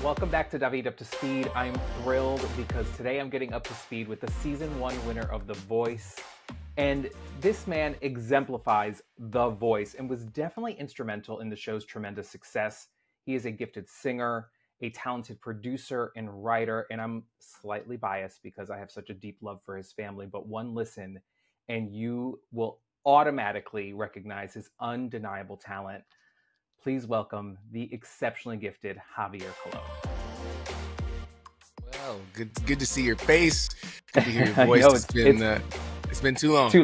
Welcome back to David Up to Speed. I'm thrilled because today I'm getting up to speed with the season 1 winner of The Voice. And this man exemplifies The Voice and was definitely instrumental in the show's tremendous success. He is a gifted singer, a talented producer and writer, and I'm slightly biased because I have such a deep love for his family, but one listen and you will automatically recognize his undeniable talent. Please welcome the exceptionally gifted Javier Colón. Well, good to see your face. Good to hear your voice. It's been too long. Too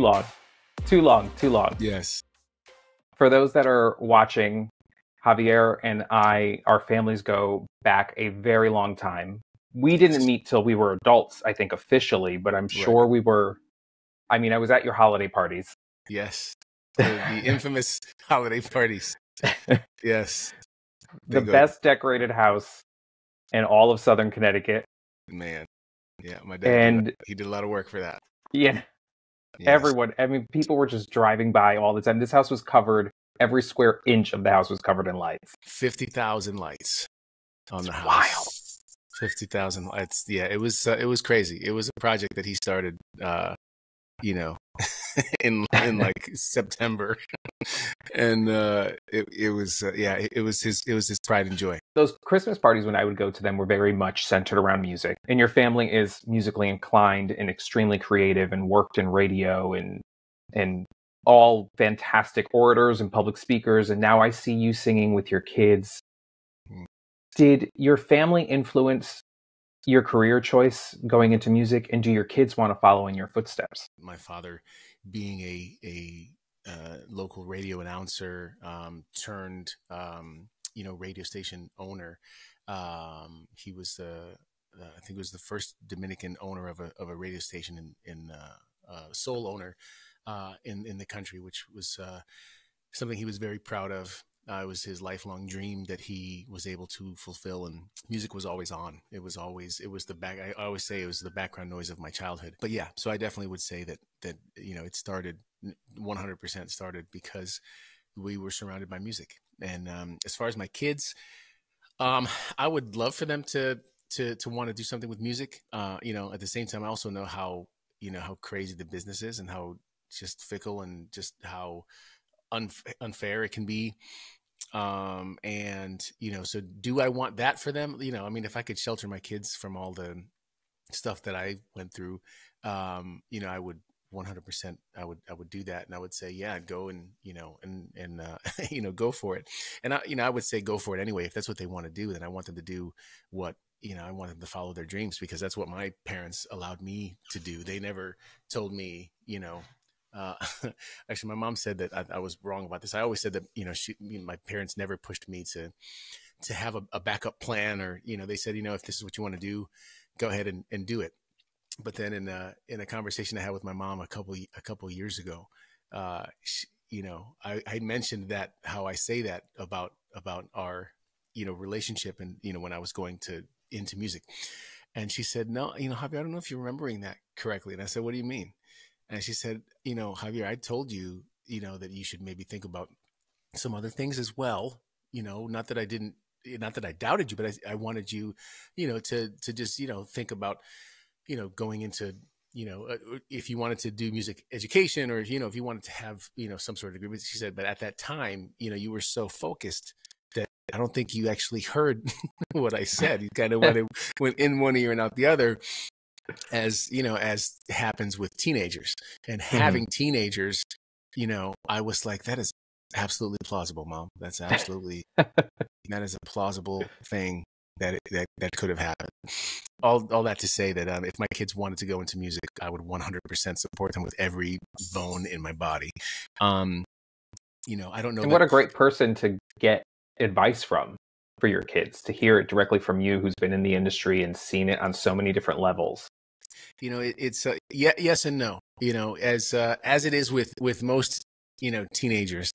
long. Yes. For those that are watching, Javier and our families go back a very long time. We didn't meet till we were adults, I think, officially, but I'm sure we were. I mean, I was at your holiday parties. Yes. The infamous holiday parties. Yes. The best decorated house in all of Southern Connecticut. Man. Yeah, my dad, he did a lot of work for that. Yeah. Yes. Everyone, I mean, people were just driving by all the time. This house was covered, every square inch of the house was covered in lights. 50,000 lights on the house. Wild. 50,000 lights. Yeah, it was crazy. It was a project that he started, in like September, and it was his pride and joy. Those Christmas parties when I would go to them were very much centered around music, and your family is musically inclined and extremely creative and worked in radio and all fantastic orators and public speakers, and now I see you singing with your kids. Did your family influence your career choice going into music, and do your kids want to follow in your footsteps? My father, being a local radio announcer, turned radio station owner. He was I think it was the first Dominican owner of a radio station in sole owner in the country, which was something he was very proud of. It was his lifelong dream that he was able to fulfill, and music was always on. I always say it was the background noise of my childhood. But yeah, so I definitely would say that it started 100% started because we were surrounded by music. And as far as my kids, I would love for them to want to do something with music. At the same time, I also know how crazy the business is and how just fickle and just how unfair it can be. So do I want that for them? If I could shelter my kids from all the stuff that I went through, I would 100%, I would do that. And I would say, yeah, go and go for it. And I would say, go for it anyway. If that's what they want to do, then I want them to do what, I want them to follow their dreams, because that's what my parents allowed me to do. They never told me, actually, my mom said that I was wrong about this. I always said that, my parents never pushed me to have a backup plan, or, they said, if this is what you want to do, go ahead and do it. But then in a conversation I had with my mom a couple years ago, I mentioned that, how I say that about our, relationship, and, when I was going into music, and she said, no, Javier, I don't know if you're remembering that correctly. And I said, what do you mean? And she said, Javier, I told you, that you should maybe think about some other things as well. Not that I doubted you, but I wanted you, to just, think about, going into, if you wanted to do music education, or, if you wanted to have, some sort of degree. She said, but at that time, you were so focused that I don't think you actually heard what I said. You kind of went in one ear and out the other. As happens with teenagers, and having teenagers, I was like, that is absolutely plausible, Mom. That's absolutely, that is a plausible thing that could have happened. All that to say that if my kids wanted to go into music, I would 100% support them with every bone in my body. I don't know. And what a great person to get advice from for your kids, to hear it directly from you, who's been in the industry and seen it on so many different levels. It's yes and no. As it is with most teenagers,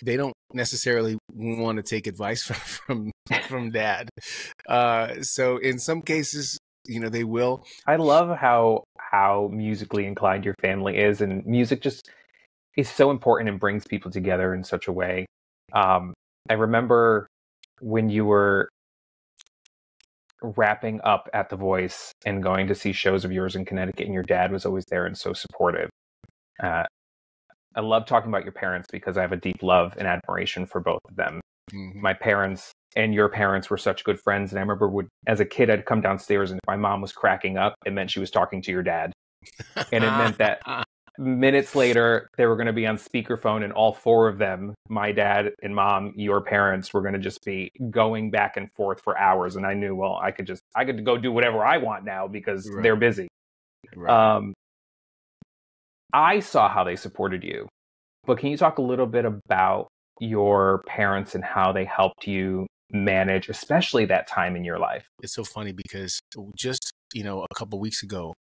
they don't necessarily want to take advice from dad. So in some cases, they will. I love how musically inclined your family is, and music just is so important and brings people together in such a way. I remember when you were wrapping up at The Voice and going to see shows of yours in Connecticut, and your dad was always there and so supportive. Uh, I love talking about your parents because I have a deep love and admiration for both of them. Mm-hmm. My parents and your parents were such good friends. And I remember as a kid, I'd come downstairs and if my mom was cracking up, it meant she was talking to your dad. And it meant that minutes later, they were going to be on speakerphone, and all four of them, my dad and mom, your parents, were going to just be going back and forth for hours. And I knew, well, I could go do whatever I want now because Right. they're busy. Right. I saw how they supported you, but can you talk a little bit about your parents and how they helped you manage, especially that time in your life? It's so funny because just, a couple of weeks ago,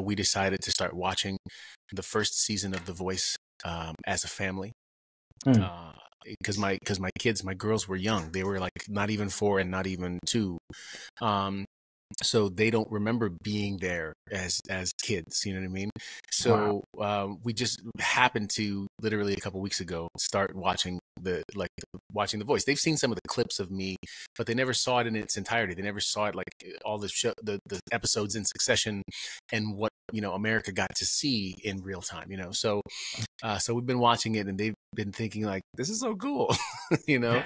we decided to start watching the first season of The Voice as a family. Because my kids, my girls were young. They were like not even 4 and not even 2. So they don't remember being there as kids, you know what I mean? So we just happened to literally a couple of weeks ago start watching watching The Voice. They've seen some of the clips of me, but they never saw it in its entirety. They never saw it like all the episodes in succession and what America got to see in real time. So we've been watching it and they've been thinking like, this is so cool, and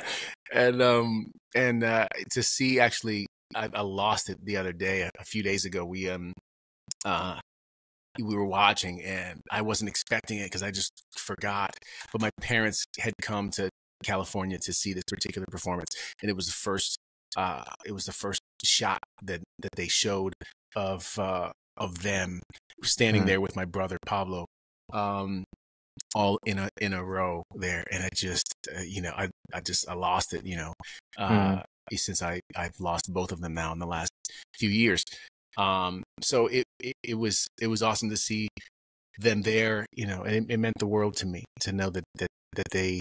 to see actually. I lost it the other day. A few days ago, we were watching, and I wasn't expecting it because I just forgot. But my parents had come to California to see this particular performance, and it was the first. It was the first shot that they showed of them standing there with my brother Pablo, all in a row there, and I just I lost it. Since I've lost both of them now in the last few years. So it was awesome to see them there, and it meant the world to me to know that they,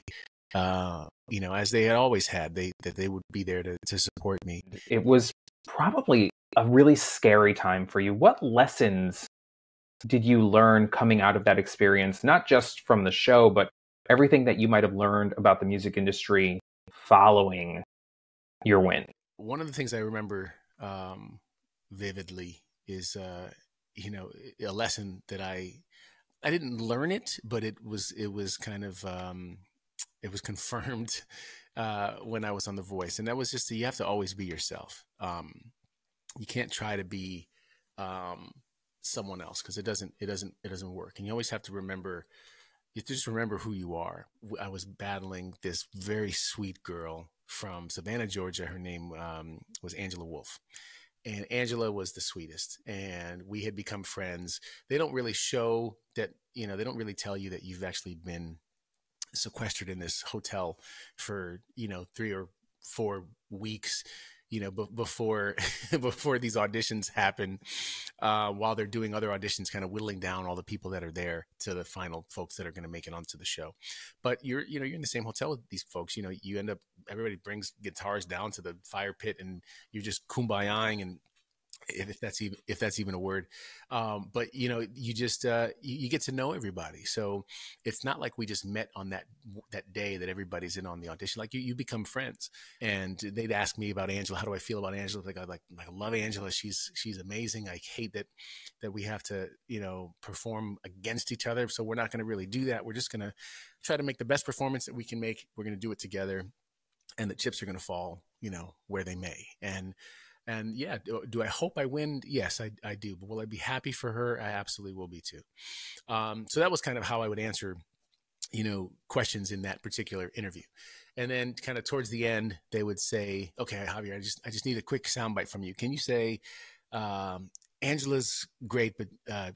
as they had always had, that they would be there to support me. It was probably a really scary time for you. What lessons did you learn coming out of that experience, not just from the show, but everything that you might have learned about the music industry following your win? One of the things I remember vividly is, a lesson that I didn't learn it, but it was kind of, it was confirmed when I was on The Voice. And that was just, you have to always be yourself. You can't try to be someone else because it doesn't work. And you always have to remember, just remember who you are. I was battling this very sweet girl from Savannah, Georgia. Her name was Angela Wolf. And Angela was the sweetest. And we had become friends. They don't really show that, they don't really tell you that you've actually been sequestered in this hotel for, 3 or 4 weeks, before these auditions happen, while they're doing other auditions, kind of whittling down all the people that are there to the final folks that are going to make it onto the show. But you're in the same hotel with these folks. You end up, everybody brings guitars down to the fire pit, and you're just kumbayaing, and if that's even a word. But you just you get to know everybody. So it's not like we just met on that day that everybody's in on the audition. Like you become friends. And they'd ask me about Angela. How do I feel about Angela? I love Angela. She's amazing. I hate that we have to perform against each other. So we're not going to really do that. We're just going to try to make the best performance that we can make. We're going to do it together, and the chips are going to fall where they may. And yeah, do I hope I win? Yes, I do. But will I be happy for her? I absolutely will be too. So that was kind of how I would answer, questions in that particular interview. And then kind of towards the end, they would say, okay, Javier, I just need a quick soundbite from you. Can you say, Angela's great, but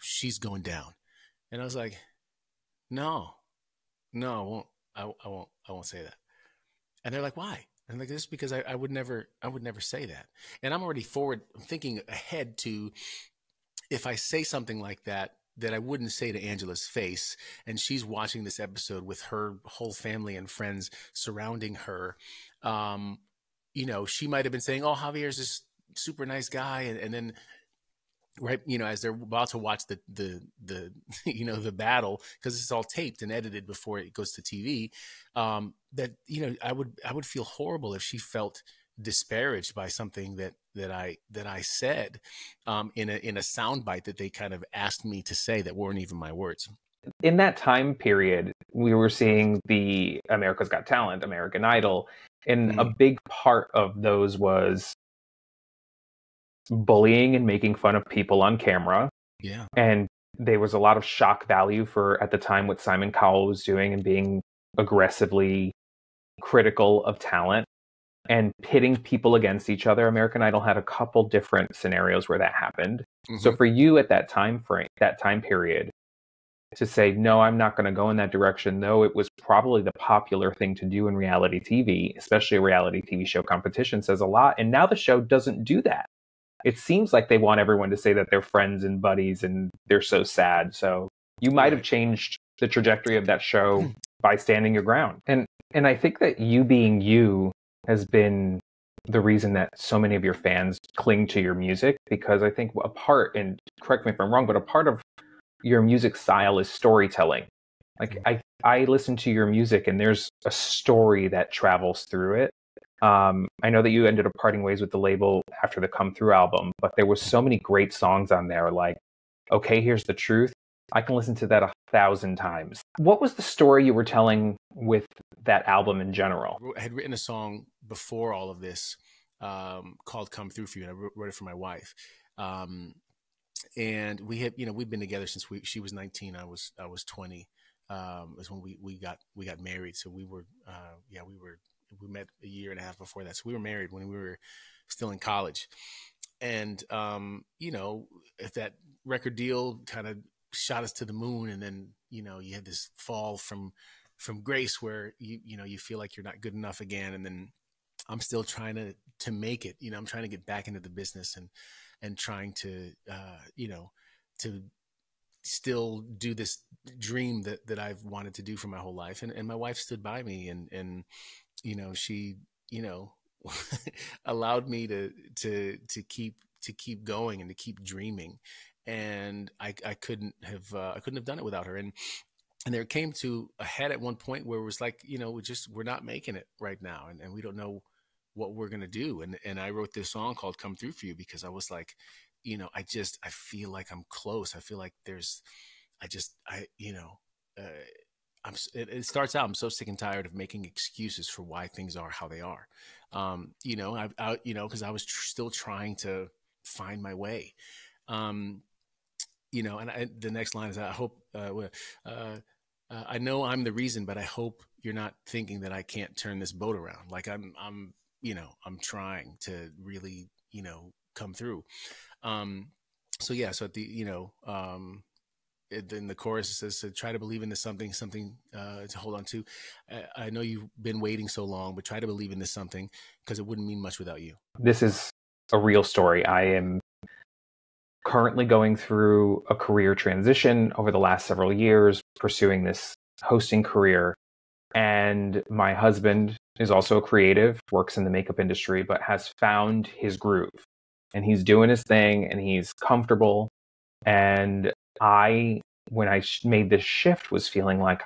she's going down? And I was like, no, I won't say that. And they're like, why? And like, this because I would never say that. And I'm already I'm thinking ahead to, if I say something like that I wouldn't say to Angela's face, and she's watching this episode with her whole family and friends surrounding her, she might have been saying, oh, Javier's this super nice guy. And then, right, as they're about to watch the the battle, because it's all taped and edited before it goes to TV, that I would feel horrible if she felt disparaged by something that I said in a soundbite that they kind of asked me to say that weren't even my words. In that time period, we were seeing the America's Got Talent, American Idol, and a big part of those was bullying and making fun of people on camera. Yeah. And there was a lot of shock value for, at the time, what Simon Cowell was doing and being aggressively critical of talent and pitting people against each other. American Idol had a couple different scenarios where that happened. So for you at that time period, to say, no, I'm not going to go in that direction, though it was probably the popular thing to do in reality TV, especially a reality TV show competition, says a lot. And now the show doesn't do that. It seems like they want everyone to say that they're friends and buddies and they're so sad. So you might have changed the trajectory of that show by standing your ground. And I think that you being you has been the reason that so many of your fans cling to your music, because I think a part, and correct me if I'm wrong, but a part of your music style is storytelling. Like I listen to your music and there's a story that travels through it. I know that you ended up parting ways with the label after the Come Through album, but there was so many great songs on there, like Okay, Here's the Truth. I can listen to that 1,000 times. What was the story you were telling with that album in general? I had written a song before all of this called Come Through For You, and I wrote it for my wife. And we had, we've been together since she was 19. I was 20. Was when we got married. So we met a year and a half before that. So we were married when we were still in college. And, if that record deal kind of shot us to the moon, and then, you had this fall from grace where you feel like you're not good enough again. And then I'm still trying to make it, I'm trying to get back into the business and trying to, to still do this dream that I've wanted to do for my whole life. And my wife stood by me and she, allowed me to keep going and to keep dreaming. And I couldn't have done it without her. And there came to a head at one point where it was like, we're not making it right now. And we don't know what we're going to do. And I wrote this song called Come Through For You because I was like, I feel like I'm close. I feel like it starts out, I'm so sick and tired of making excuses for why things are how they are. Cause I was still trying to find my way. And the next line is, I hope, I know I'm the reason, but I hope you're not thinking that I can't turn this boat around. Like I'm trying to really, come through. So at the, in the chorus, it says to try to believe into something to hold on to. I know you've been waiting so long, but try to believe in this something because it wouldn't mean much without you. This is a real story. I am currently going through a career transition over the last several years, pursuing this hosting career. And my husband is also a creative, works in the makeup industry, but has found his groove. And he's doing his thing and he's comfortable. And when I made this shift, was feeling like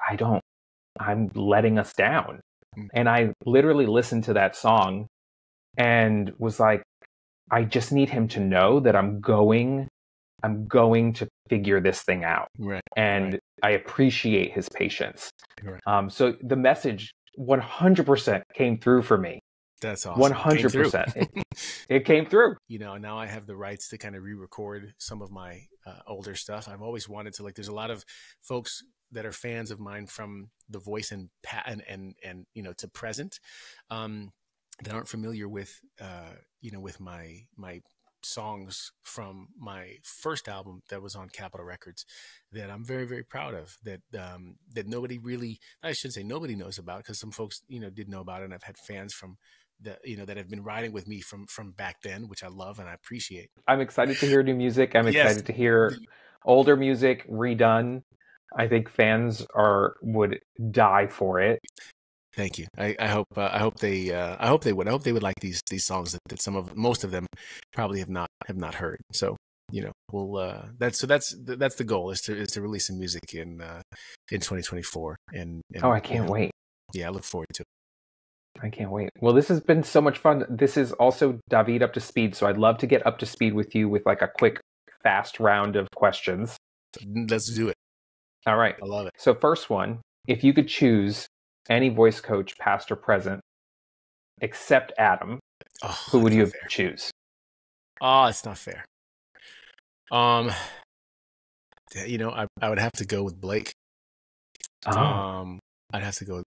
I'm letting us down. And I literally listened to that song and was like, I just need him to know that I'm going to figure this thing out. Right. And right. I appreciate his patience. Right. So the message 100% came through for me. That's awesome. 100%. It came through. Now I have the rights to kind of re-record some of my older stuff. I've always wanted to, there's a lot of folks that are fans of mine from The Voice and to present, that aren't familiar with, with my songs from my first album that was on Capitol Records that I'm very, very proud of, that nobody really, I shouldn't say nobody knows about, because some folks, did know about it. And I've had fans from that have been riding with me from back then, which I love and I appreciate. I'm excited to hear new music. I'm excited to hear older music redone. I think fans would die for it. Thank you. I hope they would. I hope they would like these songs that most of them probably have not heard. So we'll that's the goal is to release some music in 2024. And I can't wait. Yeah, I look forward to it. I can't wait. Well, this has been so much fun. This is also David Up to Speed, so I'd love to get up to speed with you with like a quick, fast round of questions. Let's do it. All right. I love it. So first one, if you could choose any voice coach, past or present, except Adam, who would you choose? Oh, it's not fair. You know, I would have to go with Blake. Oh. I'd have to go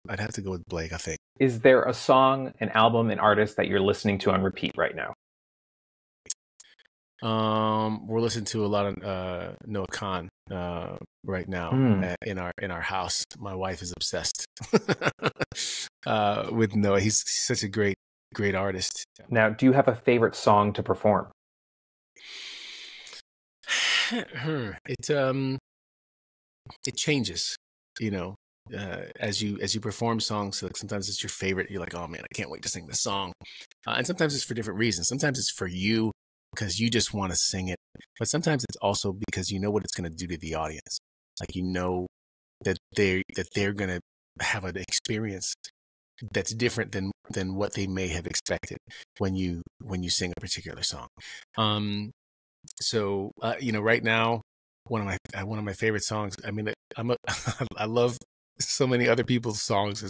with Blake, I think. Is there a song, an album, an artist that you're listening to on repeat right now? We're listening to a lot of Noah Khan right now in our house. My wife is obsessed with Noah. He's such a great artist. Now, do you have a favorite song to perform? It changes, you know, as you perform songs. So like sometimes it's your favorite. You're like, oh man, I can't wait to sing this song. And sometimes it's for different reasons. Sometimes it's for you because you just want to sing it. But sometimes it's also because you know what it's going to do to the audience. Like, you know that they're going to have an experience that's different than what they may have expected when you sing a particular song. So you know, right now, one of my favorite songs. I mean, I love so many other people's songs.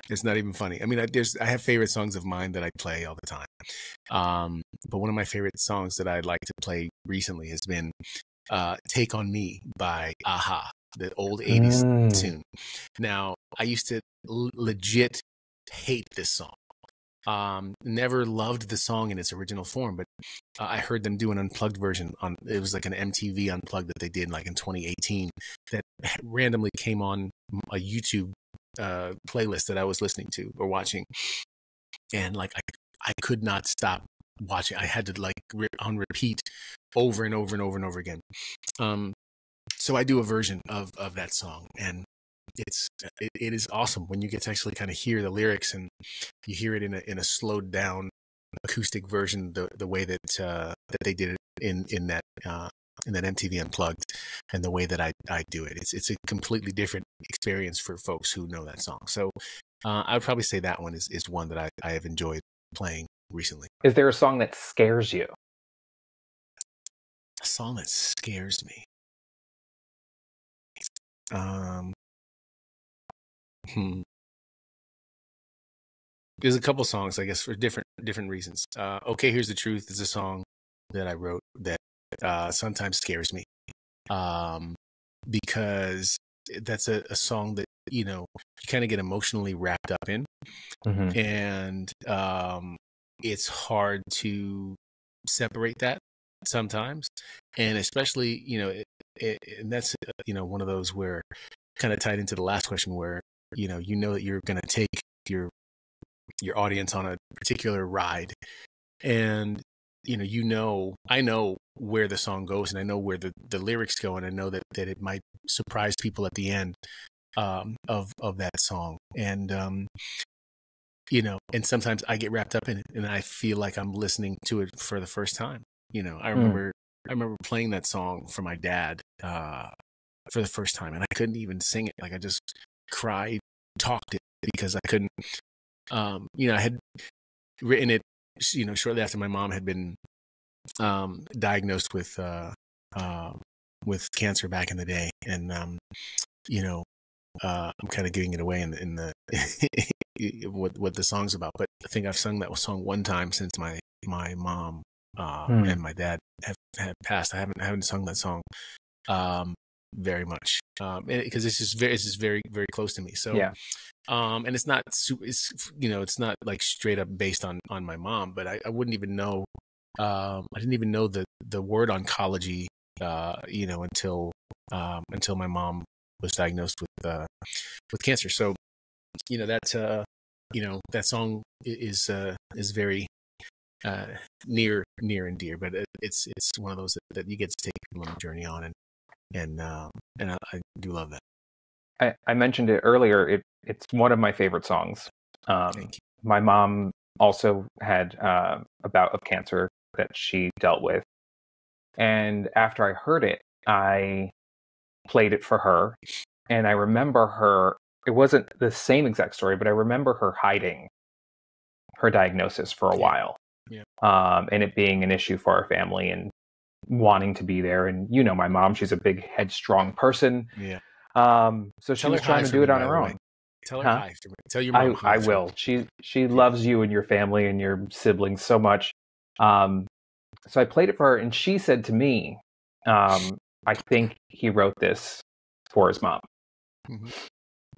It's not even funny. I mean, I have favorite songs of mine that I play all the time. But one of my favorite songs that I'd like to play recently has been "Take on Me" by Aha, the old '80s tune. Now, I used to legit hate this song. Never loved the song in its original form, but I heard them do an unplugged version it was like an MTV unplugged that they did like in 2018 that randomly came on a YouTube playlist that I was listening to or watching. And like, I could not stop watching. I had to like on repeat over and over and over and over again. So I do a version of that song, and it is awesome when you get to actually kind of hear the lyrics and you hear it in a slowed down acoustic version, the way that they did it in that MTV Unplugged, and the way that I do it. It's a completely different experience for folks who know that song. So I would probably say that one is one that I have enjoyed playing recently. Is there a song that scares you? A song that scares me. There's a couple songs, I guess, for different reasons. Okay, Here's the Truth is a song that I wrote that sometimes scares me, because that's a song that, you know, you kind of get emotionally wrapped up in, and it's hard to separate that sometimes, and especially, you know, and that's you know, one of those where kind of tied into the last question where you know that you're going to take your audience on a particular ride, and I know where the song goes, and I know where the lyrics go, and I know that it might surprise people at the end of that song, and you know, and sometimes I get wrapped up in it and I feel like I'm listening to it for the first time. You know, I remember playing that song for my dad for the first time, and I couldn't even sing it. Like, I just talked it because I couldn't. You know, I had written it, you know, shortly after my mom had been diagnosed with cancer back in the day, and you know, I'm kind of giving it away in the what the song's about. But I think I've sung that song one time since my mom and my dad have passed. I haven't sung that song very much because it's just very very close to me. So yeah. And it's not you know, it's not like straight up based on my mom, but I wouldn't even know. I didn't even know the word oncology, you know, until my mom was diagnosed with cancer. So, you know, that song is very near and dear, but it's one of those that you get to take people on a journey on, and I do love that. I mentioned it earlier. It's one of my favorite songs. Thank you. My mom also had a bout of cancer that she dealt with. And after I heard it, I played it for her. And I remember her, it wasn't the same exact story, but I remember her hiding her diagnosis for a while. Yeah. And it being an issue for our family and wanting to be there. And you know, my mom, she's a big headstrong person. Yeah. So she was trying to do it on her own. Tell her hi for me. Tell your mom hi. I will. She loves you and your family and your siblings so much. So I played it for her, and she said to me, I think he wrote this for his mom.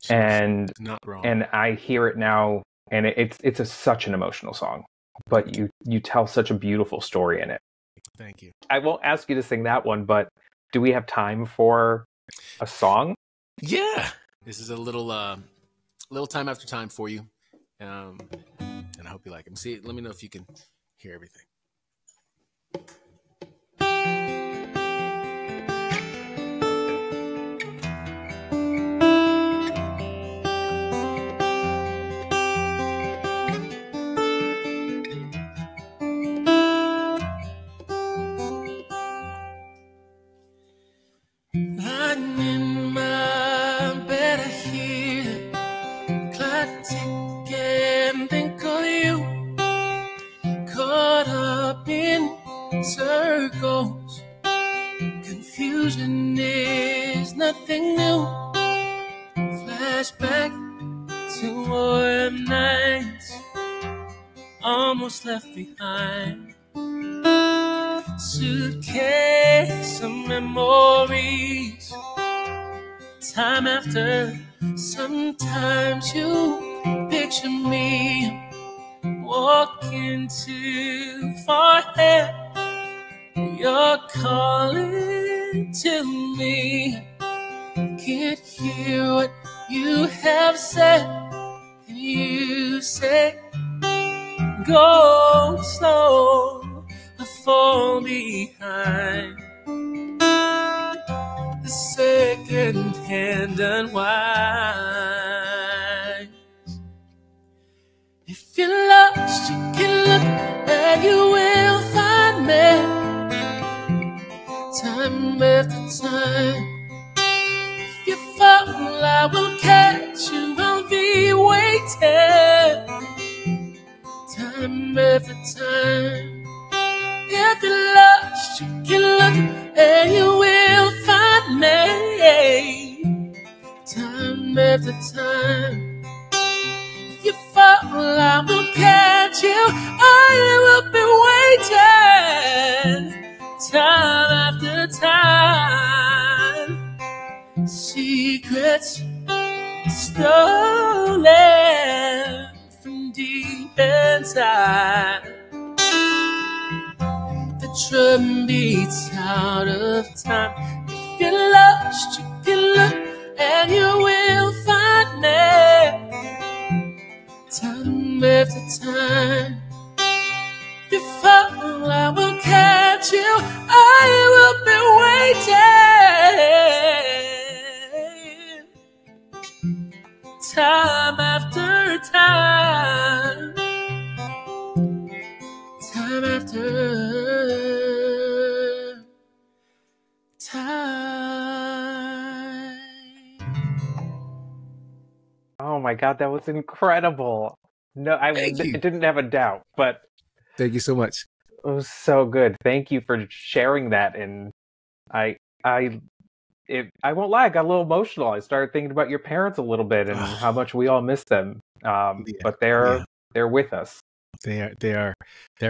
And not wrong. And I hear it now, and it's such an emotional song, but you tell such a beautiful story in it. Thank you. I won't ask you to sing that one, but do we have time for a song? Yeah, this is a little time after time for you, and I hope you like it. See, let me know if you can hear everything. I'm in my bed, I hear the clock tick and think of you, caught up in circles. Confusion is nothing new. Flashback to warm nights almost left behind. Suitcase of memories. Time after, sometimes you picture me walking too far ahead. You're calling to me. Can't hear what you have said. And you say, go slow, I fall behind. The second hand unwinds. If you're lost, you can look and you will find me. Time after time. If you fall, I will catch you. I'll be waiting. Time after time. If you're lost, you can look and you will find me. Time after time. If you fall, I will catch you. I will be waiting. Time after time. Secrets stolen from deep inside. The drum beats out of time. If you're lost, you can look and you will find me. Time after time. If you fall, I will catch you. I will be waiting. Time after time. Time after time. Oh my God, that was incredible. No, I didn't have a doubt, but thank you so much. It was so good. Thank you for sharing that. And I won't lie, I got a little emotional. I started thinking about your parents a little bit and how much we all miss them. But they're with us. They're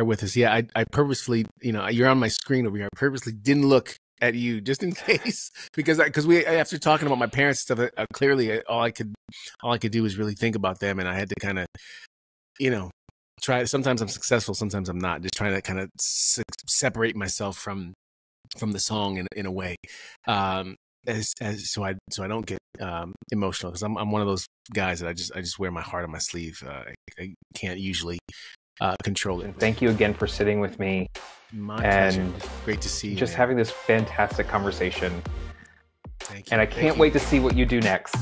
with us. Yeah, I purposefully, you're on my screen over here. I purposely didn't look at you just in case, because we, after talking about my parents and stuff, clearly all I could do was really think about them, and I had to kind of, try. Sometimes I'm successful, sometimes I'm not. Just trying to kind of separate myself from the song in a way, so I don't get emotional, because I'm one of those guys that I just wear my heart on my sleeve. I can't usually control it. And thank you again for sitting with me. My pleasure. Great to see you. Just having this fantastic conversation. Thank you. And I can't wait to see what you do next.